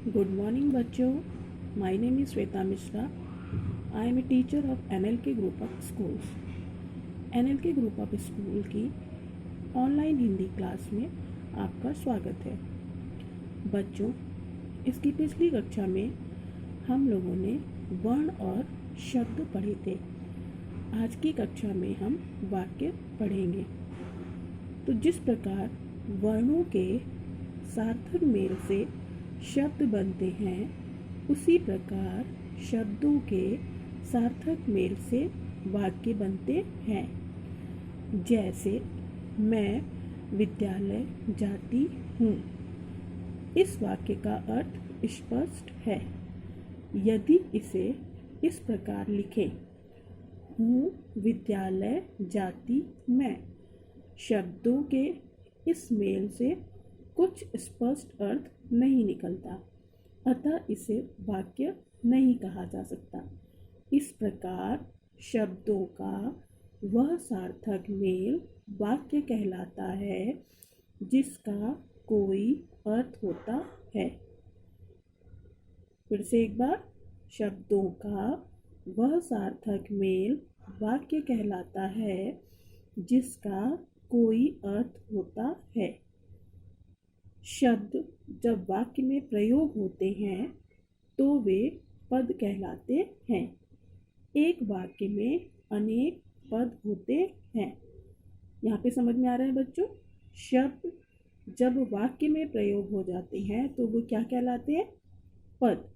Good morning बच्चों. My name is Shweta Mishra. I am a teacher of NLK Group of Schools. NLK Group of School की online Hindi class में आपका स्वागत है. बच्चों, इसकी पिछली कक्षा में हम लोगों ने वर्ण और शब्द पढ़े थे. आज की कक्षा में हम वाक्य पढ़ेंगे. तो जिस प्रकार वर्णों के सार्थक मेल से शब्द बनते हैं, उसी प्रकार शब्दों के सार्थक मेल से वाक्य बनते हैं. जैसे मैं विद्यालय जाती हूँ. इस वाक्य का अर्थ स्पष्ट है. यदि इसे इस प्रकार लिखें, हूँ विद्यालय जाती मैं, शब्दों के इस मेल से कुछ स्पष्ट अर्थ नहीं निकलता, अतः इसे वाक्य नहीं कहा जा सकता. इस प्रकार शब्दों का वह सार्थक मेल वाक्य कहलाता है जिसका कोई अर्थ होता है. फिर से एक बार, शब्दों का वह सार्थक मेल वाक्य कहलाता है जिसका कोई अर्थ होता है. शब्द जब वाक्य में प्रयोग होते हैं तो वे पद कहलाते हैं. एक वाक्य में अनेक पद होते हैं. यहाँ पे समझ में आ रहा है बच्चों? शब्द जब वाक्य में प्रयोग हो जाते हैं तो वो क्या कहलाते हैं? पद.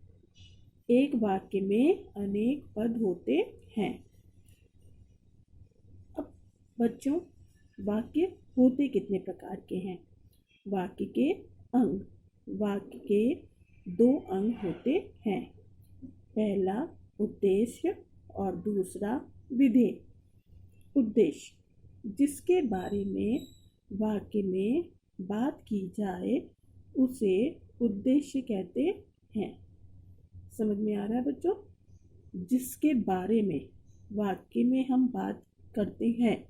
एक वाक्य में अनेक पद होते हैं. अब बच्चों, वाक्य होते कितने प्रकार के हैं? वाक्य के अंग. वाक्य के 2 अंग होते हैं. पहला उद्देश्य और दूसरा विधेय. उद्देश्य जिसके बारे में वाक्य में बात की जाए उसे उद्देश्य कहते हैं. समझ में आ रहा है बच्चों? जिसके बारे में वाक्य में हम बात करते हैं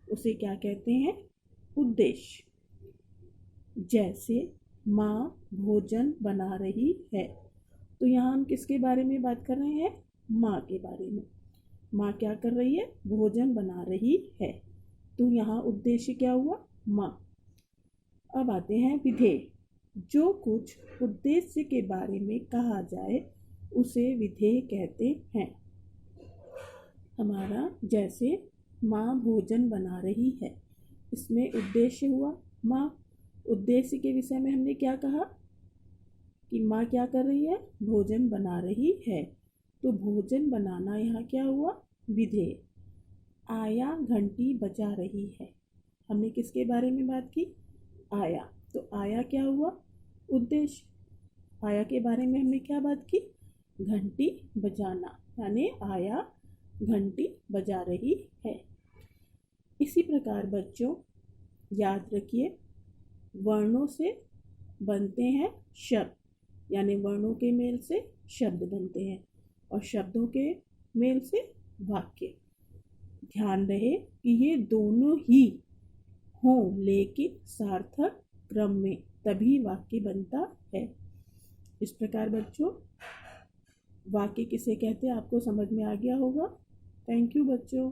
उसे क्या कहते हैं? उद्देश्य. जैसे माँ भोजन बना रही है, तो यहाँ हम किसके बारे में बात कर रहे हैं? माँ के बारे में. माँ क्या कर रही है? भोजन बना रही है. तो यहाँ उद्देश्य क्या हुआ? माँ. अब आते हैं विधेय. जो कुछ उद्देश्य के बारे में कहा जाए उसे विधेय कहते हैं. हमारा जैसे माँ भोजन बना रही है, इसमें उद्देश्य हुआ माँ. उद्देश्य के विषय में हमने क्या कहा कि माँ क्या कर रही है? भोजन बना रही है. तो भोजन बनाना यहाँ क्या हुआ? विधेय. आया घंटी बजा रही है. हमने किसके बारे में बात की? आया. तो आया क्या हुआ? उद्देश्य. आया के बारे में हमने क्या बात की? घंटी बजाना, यानी आया घंटी बजा रही है. इसी प्रकार बच्चों याद रखिए, वर्णों से बनते हैं शब्द, यानी वर्णों के मेल से शब्द बनते हैं और शब्दों के मेल से वाक्य. ध्यान रहे कि ये दोनों ही हों, लेकिन सार्थक क्रम में, तभी वाक्य बनता है. इस प्रकार बच्चों वाक्य किसे कहते हैं आपको समझ में आ गया होगा. थैंक यू बच्चों.